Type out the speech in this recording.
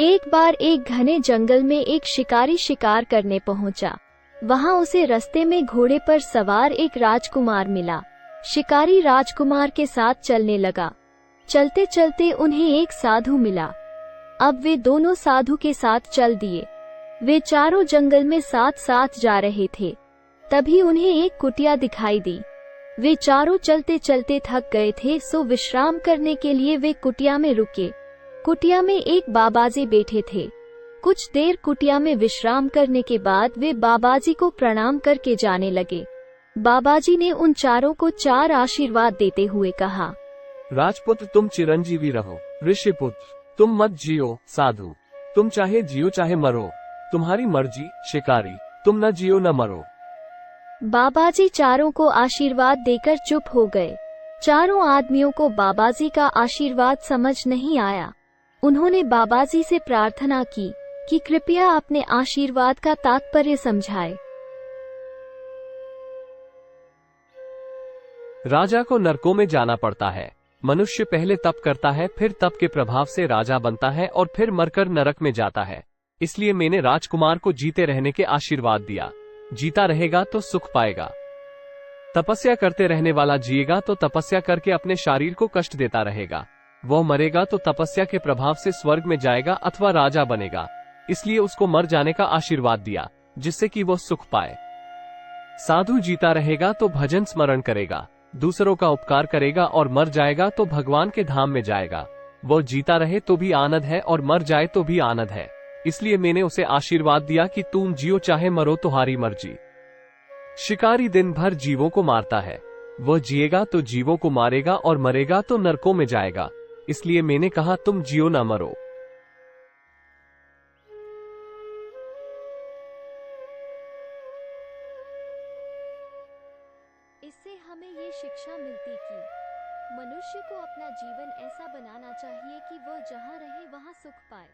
एक बार एक घने जंगल में एक शिकारी शिकार करने पहुंचा। वहां उसे रास्ते में घोड़े पर सवार एक राजकुमार मिला। शिकारी राजकुमार के साथ चलने लगा। चलते चलते उन्हें एक साधु मिला। अब वे दोनों साधु के साथ चल दिए। वे चारों जंगल में साथ साथ जा रहे थे। तभी उन्हें एक कुटिया दिखाई दी। वे चारों चलते चलते थक गए थे, सो विश्राम करने के लिए वे कुटिया में रुके। कुटिया में एक बाबाजी बैठे थे। कुछ देर कुटिया में विश्राम करने के बाद वे बाबाजी को प्रणाम करके जाने लगे। बाबाजी ने उन चारों को 4 आशीर्वाद देते हुए कहा, राजपुत्र तुम चिरंजीवी रहो। ऋषिपुत्र तुम मत जियो। साधु तुम चाहे जियो चाहे मरो, तुम्हारी मर्जी। शिकारी तुम न जियो न मरो। बाबाजी चारों को आशीर्वाद देकर चुप हो गए। चारों आदमियों को बाबाजी का आशीर्वाद समझ नहीं आया। उन्होंने बाबाजी से प्रार्थना की कि कृपया अपने आशीर्वाद का तात्पर्य समझाएं। राजा को नरकों में जाना पड़ता है। मनुष्य पहले तप करता है, फिर तप के प्रभाव से राजा बनता है और फिर मरकर नरक में जाता है। इसलिए मैंने राजकुमार को जीते रहने के आशीर्वाद दिया। जीता रहेगा तो सुख पाएगा। तपस्या करते रहने वाला जिएगा तो तपस्या करके अपने शरीर को कष्ट देता रहेगा। वह मरेगा तो तपस्या के प्रभाव से स्वर्ग में जाएगा अथवा राजा बनेगा। इसलिए उसको मर जाने का आशीर्वाद दिया, जिससे कि वह सुख पाए। साधु जीता रहेगा तो भजन स्मरण करेगा, दूसरों का उपकार करेगा और मर जाएगा तो भगवान के धाम में जाएगा। वह जीता रहे तो भी आनंद है और मर जाए तो भी आनंद है। इसलिए मैंने उसे आशीर्वाद दिया कि तुम जियो चाहे मरो, तुम्हारी मर्जी। शिकारी दिन भर जीवों को मारता है। वह जिएगा तो जीवों को मारेगा और मरेगा तो नरकों में जाएगा। इसलिए मैंने कहा तुम जियो ना मरो। इससे हमें ये शिक्षा मिलती कि मनुष्य को अपना जीवन ऐसा बनाना चाहिए कि वह जहाँ रहे वहाँ सुख पाए।